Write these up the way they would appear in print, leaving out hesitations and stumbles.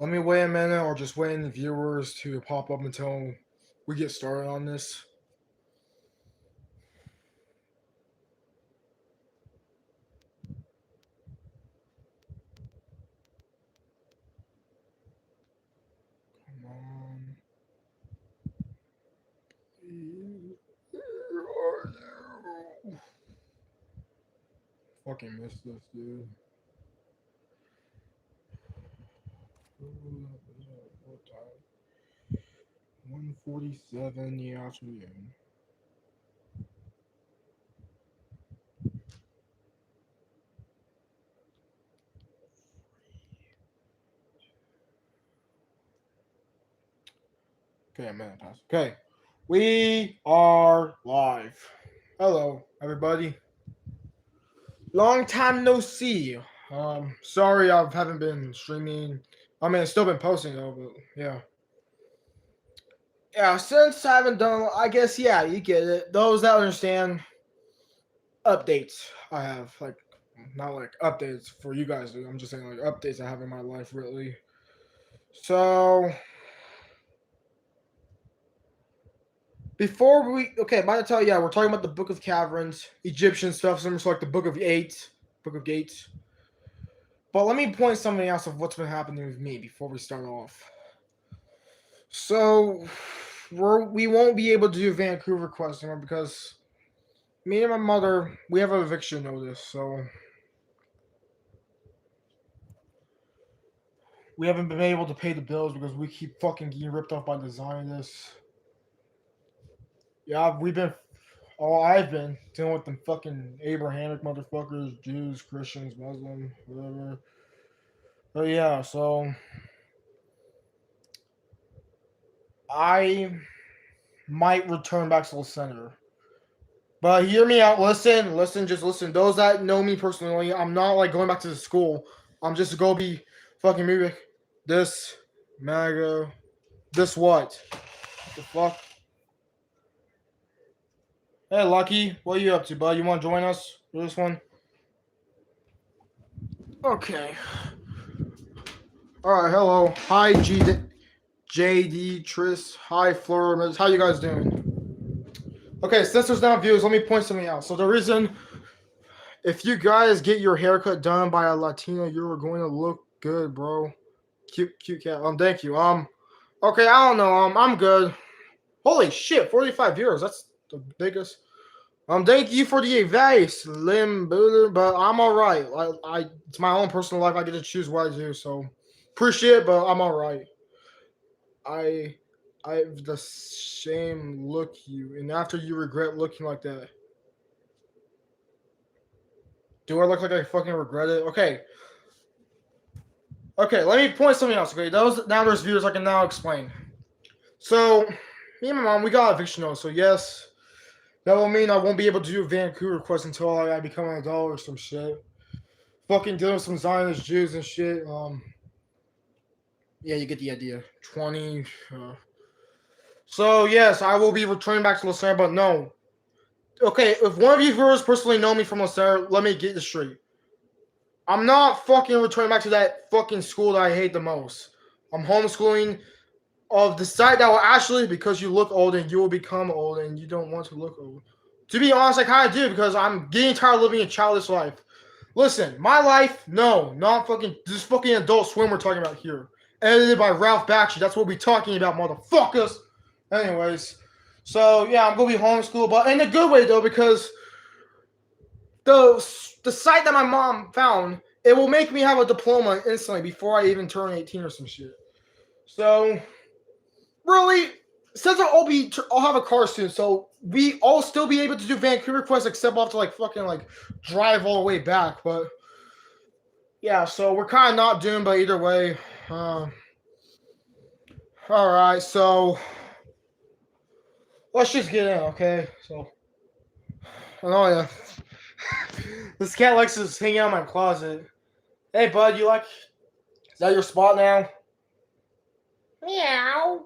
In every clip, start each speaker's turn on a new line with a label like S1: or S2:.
S1: Let me wait a minute or just waiting the viewers to pop up until we get started on this. Come on. Where are you? Fucking missed this, dude. What time? 1:47 in the afternoon. Okay, a minute passed. Okay, we are live. Hello, everybody. Long time no see. Sorry I haven't been streaming. I mean, I've still been posting though, but yeah. Yeah, since I haven't done, I guess, yeah, you get it. Those that understand updates I have, like, not like updates for you guys. I'm just saying, like, updates I have in my life, really. So, before we, okay, by the time, yeah, we're talking about the Book of Caverns, Egyptian stuff, similar to like the Book of Gates. But let me point something else of what's been happening with me before we start off. So, we won't be able to do Vancouver Quest anymore because me and my mother, we have an eviction notice, so we haven't been able to pay the bills because we keep fucking getting ripped off by the Zionists. Yeah, I've been dealing with them fucking Abrahamic motherfuckers, Jews, Christians, Muslim, whatever. But yeah, so I might return back to the center. But hear me out. Listen, just listen. Those that know me personally, I'm not like going back to the school. I'm just gonna be fucking music. This, MAGA, this what? What the fuck? Hey, Lucky, what are you up to, bud? You want to join us for this one? Okay. All right. Hello. Hi, JD, Tris. Hi, Flora. How you guys doing? Okay, since there's not views, let me point something out. So the reason, if you guys get your haircut done by a Latina, you're going to look good, bro. Cute cat. Thank you. Okay, I don't know. I'm good. Holy shit, 45 viewers. That's the biggest. Thank you for the advice, Slim Buddha, but I'm all right. It's my own personal life. I get to choose what I do, so appreciate it, but I'm all right. I have the same look you, and after you regret looking like that. Do I look like I fucking regret it? Okay. Okay, let me point something else. Okay, now there's viewers I can now explain. So, me and my mom, we got eviction notice. So yes, that will mean I won't be able to do Vancouver Quest until I become an adult or some shit. Fucking dealing with some Zionist Jews and shit. Yeah, you get the idea. 20. So yes, I will be returning back to Lucerne, but no. Okay, if one of you viewers personally know me from Lucerne, let me get this straight. I'm not fucking returning back to that fucking school that I hate the most. I'm homeschooling of the site that will actually, because you look old and you will become old and you don't want to look old. To be honest, I kind of do because I'm getting tired of living a childish life. Listen, my life, no, not fucking, this fucking Adult Swim we're talking about here. Edited by Ralph Bakshi. That's what we're talking about, motherfuckers. Anyways, so yeah, I'm going to be homeschooled, but in a good way though, because the site that my mom found, it will make me have a diploma instantly before I even turn 18 or some shit. So, really, since I'll have a car soon, so I'll still be able to do Vancouver Quest, except I'll have to like fucking like drive all the way back. But yeah, so we're kind of not doomed, but either way. All right, so let's just get in, okay? So, oh yeah, this cat likes to hang out in my closet. Hey, bud, is that your spot now? Meow.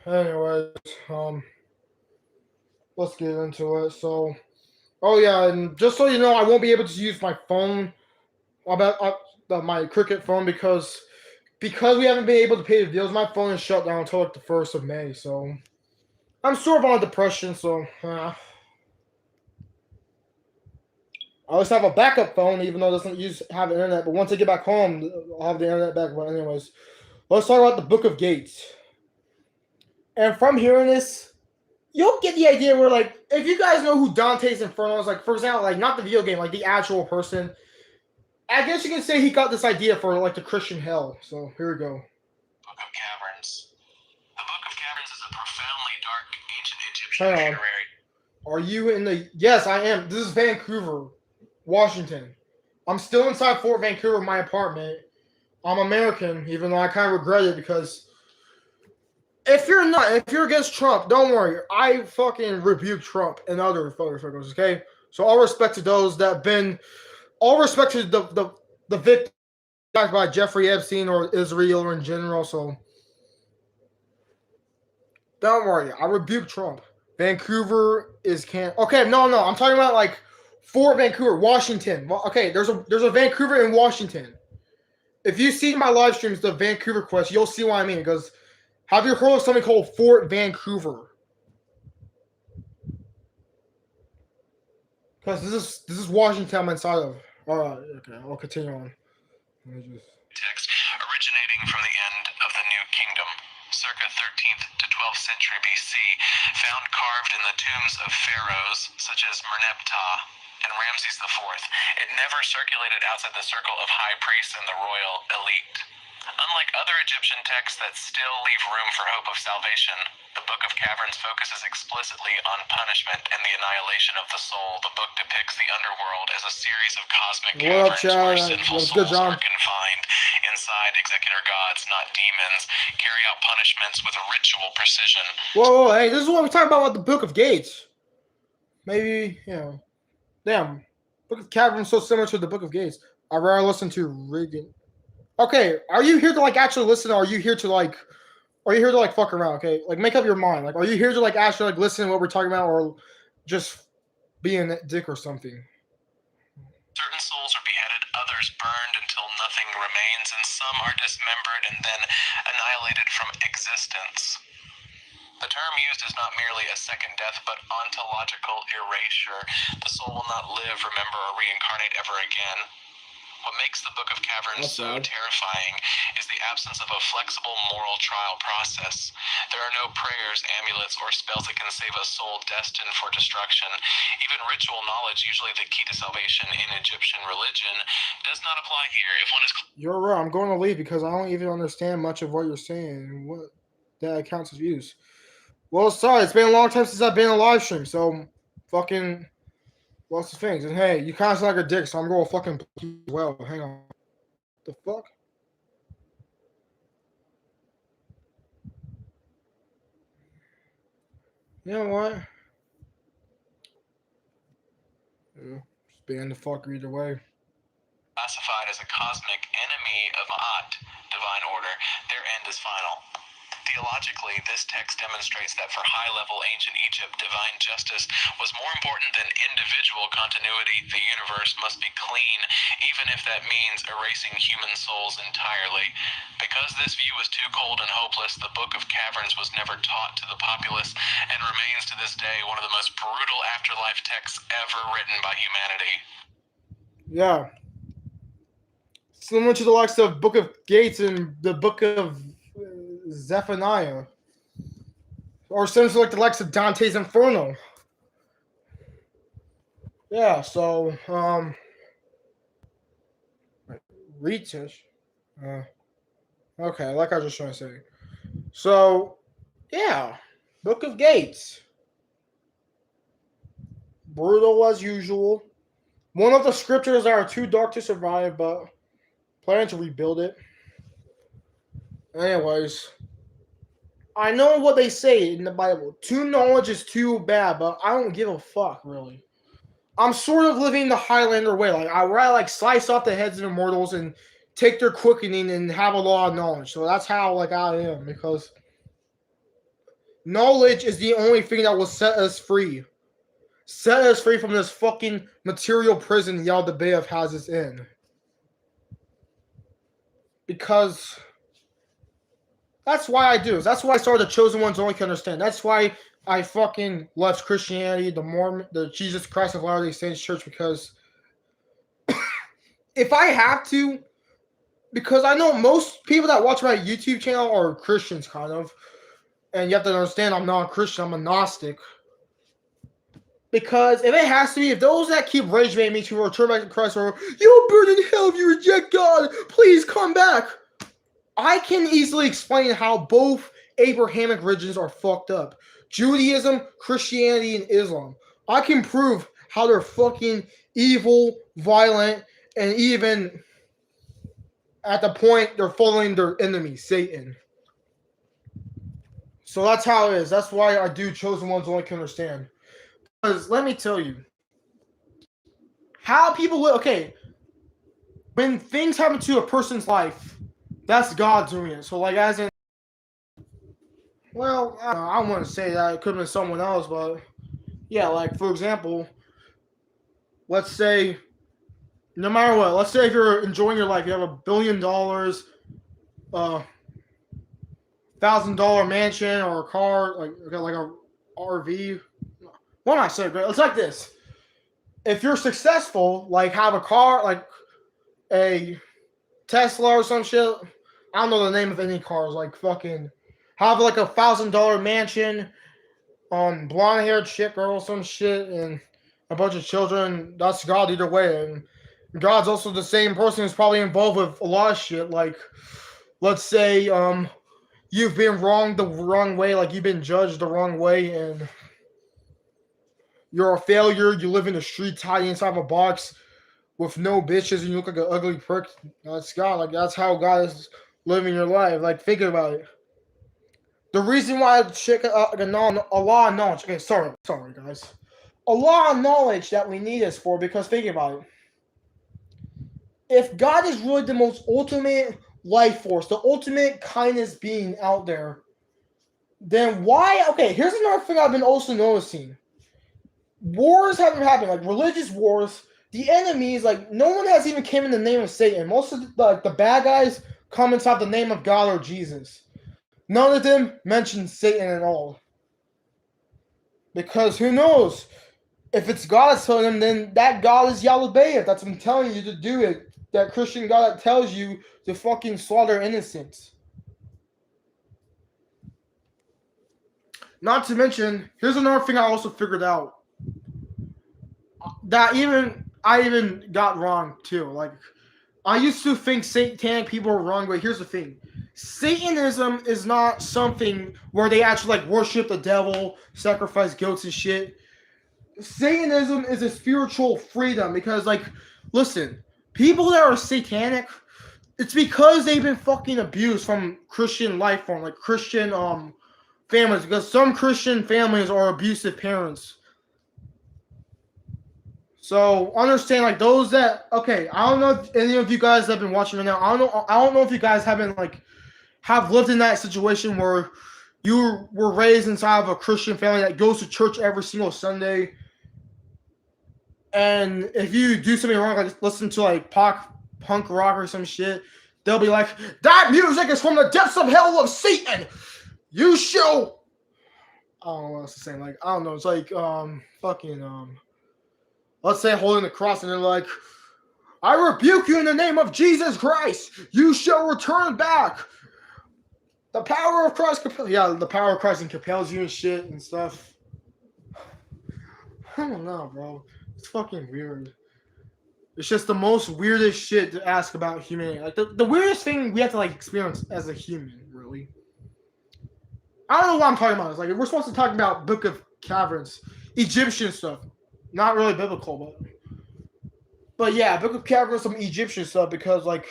S1: Anyways, let's get into it. Oh yeah, and just so you know, I won't be able to use my phone. my cricket phone because we haven't been able to pay the bills. My phone is shut down until like the 1st of May. So I'm sort of on a depression. So I always have a backup phone, even though it doesn't have internet. But once I get back home, I'll have the internet back. But anyways, let's talk about the Book of Gates. And from hearing this, you'll get the idea where, like, if you guys know who Dante's Inferno is, like, for example, like, not the video game, like, the actual person, I guess you can say he got this idea for, like, the Christian hell. So, here we go.
S2: Book of Caverns. The Book of Caverns is a profoundly dark ancient Egyptian funerary.
S1: Are you in the... Yes, I am. This is Vancouver, Washington. I'm still inside Fort Vancouver, my apartment. I'm American, even though I kind of regret it because... If you're against Trump, don't worry. I fucking rebuke Trump and other motherfuckers, okay? So all respect to those that have been, all respect to the victims by Jeffrey Epstein or Israel in general. So don't worry. I rebuke Trump. Vancouver is Okay, no. I'm talking about like Fort Vancouver, Washington. Well, okay, there's a Vancouver in Washington. If you see my live streams, the Vancouver quest, you'll see what I mean because. Have you heard of something called Fort Vancouver? Because this is Washington I'm inside of. Alright, okay, I'll continue on.
S2: Text originating from the end of the New Kingdom, circa 13th to 12th century BC, found carved in the tombs of pharaohs such as Merneptah and Ramses IV. It never circulated outside the circle of high priests and the royal elite. Unlike other Egyptian texts that still leave room for hope of salvation, the Book of Caverns focuses explicitly on punishment and the annihilation of the soul. The book depicts the underworld as a series of cosmic caverns where sinful souls are confined inside executor gods, not demons, carry out punishments with ritual precision.
S1: Whoa, hey, this is what we're talking about with the Book of Gates. Maybe, damn, Book of Caverns is so similar to the Book of Gates. I'd rather listen to Reagan. Okay, are you here to like actually listen, or are you here to like fuck around? Okay, like make up your mind. Like, are you here to like actually like listen to what we're talking about, or just being a dick or something?
S2: Certain souls are beheaded, others burned until nothing remains, and some are dismembered and then annihilated from existence. The term used is not merely a second death, but ontological erasure. The soul will not live, remember, or reincarnate ever again. What makes the Book of Caverns so terrifying is the absence of a flexible moral trial process. There are no prayers, amulets, or spells that can save a soul destined for destruction. Even ritual knowledge, usually the key to salvation in Egyptian religion, does not apply here. If one is...
S1: You're right. I'm going to leave because I don't even understand much of what you're saying and what that counts as views. Well, sorry, it's been a long time since I've been on a live stream, so fucking... Lots of things. And hey, you kind of sound like a dick, so I'm going to fucking well. Hang on. The fuck? You know what? Yeah, just being the fucker either way.
S2: Classified as a cosmic enemy of Ma'at, divine order, their end is final. Theologically, this text demonstrates that for high-level ancient Egypt, divine justice was more important than individual continuity. The universe must be clean, even if that means erasing human souls entirely. Because this view was too cold and hopeless, the Book of Caverns was never taught to the populace and remains to this day one of the most brutal afterlife texts ever written by humanity.
S1: Yeah. Similar to the likes of Book of Gates and the Book of Zephaniah, or similar to like the likes of Dante's Inferno. Yeah, so retouch. Okay, like I was just trying to say. So, yeah, Book of Gates. Brutal as usual. One of the scriptures that are too dark to survive, but planning to rebuild it. Anyways, I know what they say in the Bible. Too knowledge is too bad, but I don't give a fuck, really. I'm sort of living the Highlander way. Like, I rather like slice off the heads of immortals and take their quickening and have a lot of knowledge. So that's how like I am, because knowledge is the only thing that will set us free. Set us free from this fucking material prison Yaldabaoth has us in. because that's why I do. That's why I started the Chosen Ones Only Can Understand. That's why I fucking left Christianity, the Jesus Christ of Latter-day Saints Church, because if I have to, because I know most people that watch my YouTube channel are Christians, kind of, and you have to understand I'm not a Christian, I'm a Gnostic. Because if it has to be, if those that keep rage baiting me to return back to Christ are, you'll burn in hell if you reject God, please come back. I can easily explain how both Abrahamic religions are fucked up. Judaism, Christianity, and Islam. I can prove how they're fucking evil, violent, and even at the point they're following their enemy, Satan. So that's how it is. That's why I do Chosen Ones Only Can Understand. Because let me tell you, how people live. Okay, when things happen to a person's life, that's God doing it. So, like, as in, well, I don't want to say that it could have been someone else, but yeah, like for example, let's say, no matter what, let's say if you're enjoying your life, you have $1 billion, $1,000 mansion or a car, like a RV. What am I saying? It's like this. If you're successful, like have a car, like a Tesla or some shit. I don't know the name of any cars. Like fucking have like $1,000 mansion, blonde haired chick girl, some shit, and a bunch of children. That's God either way. And God's also the same person who's probably involved with a lot of shit. Like, let's say you've been wronged the wrong way, like you've been judged the wrong way, and you're a failure. You live in the streets, hiding inside of a box with no bitches, and you look like an ugly prick. That's God. Like that's how God is living your life. Like think about it. The reason why a law of knowledge. Okay, sorry guys. A law of knowledge that we need is for because think about it. If God is really the most ultimate life force, the ultimate kindness being out there, then why? Okay, here's another thing I've been also noticing. Wars haven't happened, like religious wars. The enemies, like no one has even came in the name of Satan. Most of the bad guys come inside the name of God or Jesus. None of them mention Satan at all. Because who knows? If it's God that's telling them, then that God is Yahweh. That's him telling you to do it. That Christian God that tells you to fucking slaughter innocents. Not to mention, here's another thing I also figured out. That I even got wrong too. Like I used to think satanic people were wrong, but here's the thing. Satanism is not something where they actually like worship the devil, sacrifice goats and shit. Satanism is a spiritual freedom because like listen, people that are satanic, it's because they've been fucking abused from Christian life form, like Christian families, because some Christian families are abusive parents. So understand, like those that okay, I don't know if any of you guys have been watching right now. I don't know if you guys haven't like have lived in that situation where you were raised inside of a Christian family that goes to church every single Sunday, and if you do something wrong, like listen to like punk rock or some shit, they'll be like, "That music is from the depths of hell of Satan. You shall." I don't know what else to say. Like I don't know. It's like let's say holding the cross, and they're like, I rebuke you in the name of Jesus Christ. You shall return back. The power of Christ compels. Yeah, the power of Christ compels you and shit and stuff. I don't know, bro. It's fucking weird. It's just the most weirdest shit to ask about humanity. Like the weirdest thing we have to like experience as a human, really. I don't know what I'm talking about. It's like we're supposed to talk about Book of Caverns, Egyptian stuff. Not really biblical, but yeah, Book of Caverns, some Egyptian stuff because like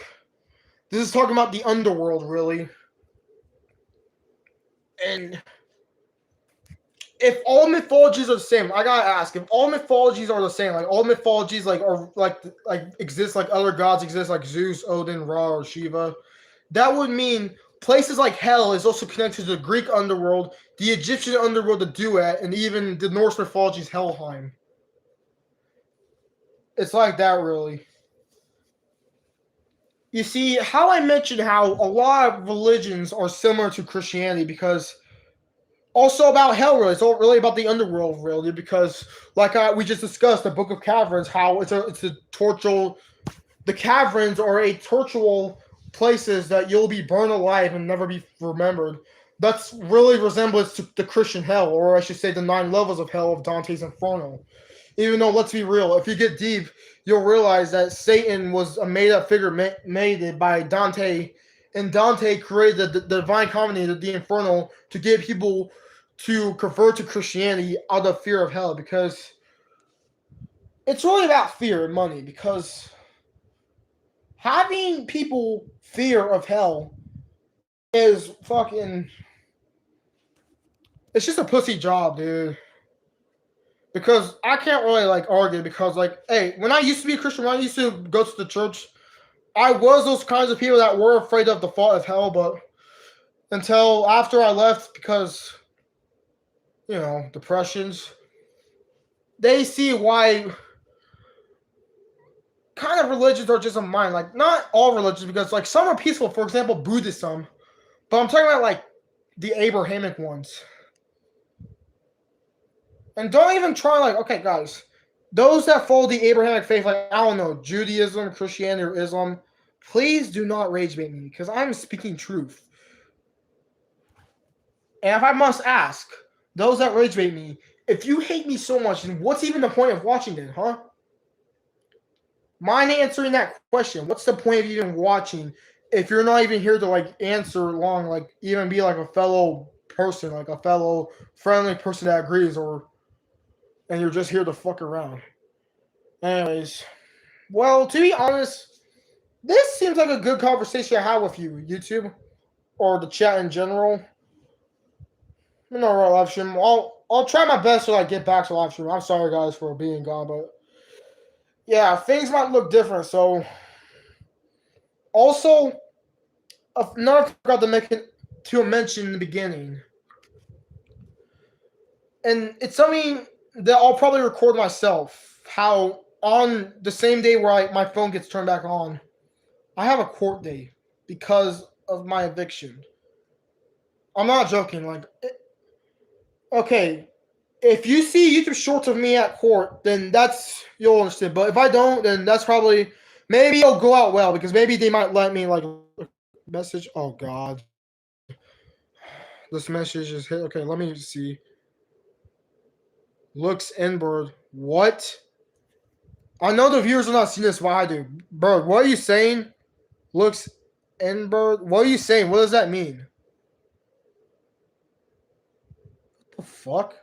S1: this is talking about the underworld, really. And if all mythologies are the same, I gotta ask: if all mythologies are the same, like all mythologies like are like exist, like other gods exist, like Zeus, Odin, Ra, or Shiva, that would mean places like hell is also connected to the Greek underworld, the Egyptian underworld, the Duat, and even the Norse mythology's Helheim. It's like that, really. You see, how I mentioned how a lot of religions are similar to Christianity because also about hell, really. It's all really about the underworld, really, because like we just discussed, the Book of Caverns, how it's a torture. The caverns are a tortural places that you'll be burned alive and never be remembered. That's really resemblance to the Christian hell, or I should say, the 9 levels of hell of Dante's Inferno. Even though, let's be real, if you get deep, you'll realize that Satan was a made-up figure made by Dante, and Dante created the divine comedy, the Inferno, to get people to convert to Christianity out of fear of hell, because it's really about fear and money, because having people fear of hell is fucking, it's just a pussy job, dude. Because I can't really like argue, because like, hey, when I used to be a Christian, when I used to go to the church, I was those kinds of people that were afraid of the thought of hell, but until after I left, because depressions, they see why kind of religions are just a mind. Like, not all religions, because like some are peaceful. For example, Buddhism, but I'm talking about like the Abrahamic ones. And don't even try, like, okay, guys, those that follow the Abrahamic faith, like, I don't know, Judaism, Christianity, or Islam, please do not rage bait me, because I'm speaking truth. And if I must ask, those that rage bait me, if you hate me so much, then what's even the point of watching then, huh? Mind answering that question. What's the point of even watching if you're not even here to, like, answer long, like, even be, like, a fellow person, like, a fellow friendly person that agrees, and you're just here to fuck around. Anyways, well, to be honest, this seems like a good conversation I have with you, YouTube, or the chat in general. Live stream. I'll try my best to like get back to live stream. I'm sorry, guys, for being gone, but yeah, things might look different. So, also, another thing I forgot to mention in the beginning, and it's something that I'll probably record myself. How on the same day where my phone gets turned back on, I have a court date because of my eviction. I'm not joking. Like, okay, if you see YouTube shorts of me at court, then you'll understand. But if I don't, then that's probably, maybe it'll go out well, because maybe they might let me like message. Oh God, this message is hit. Okay, let me see. Looks inward. What? I know the viewers are not seeing this, but I do. Bro, what are you saying? Looks inward. What are you saying? What does that mean? What the fuck?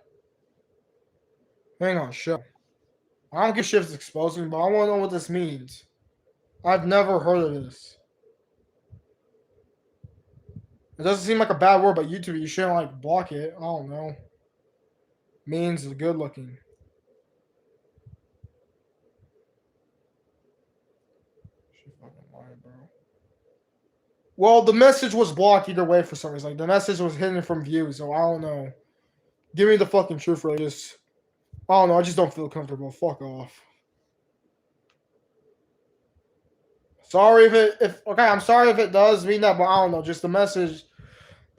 S1: Hang on, show. I don't give a shit if it's exposing, but I want to know what this means. I've never heard of this. It doesn't seem like a bad word, but YouTube, you shouldn't like block it. I don't know. Means good looking. She fucking lied, bro. Well, the message was blocked either way for some reason. Like, the message was hidden from view, so I don't know. Give me the fucking truth, really. I don't know. I just don't feel comfortable. Fuck off. Sorry okay, I'm sorry if it does mean that, but I don't know. Just the message,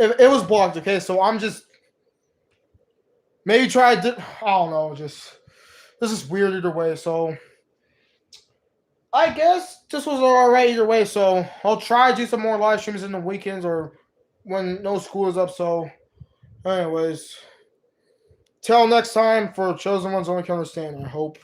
S1: it was blocked. Okay, so I'm just maybe try to. I don't know. Just this is weird either way. So I guess this was alright either way. So I'll try to do some more live streams in the weekends or when no school is up. So, anyways, till next time, for chosen ones only can understand. I hope.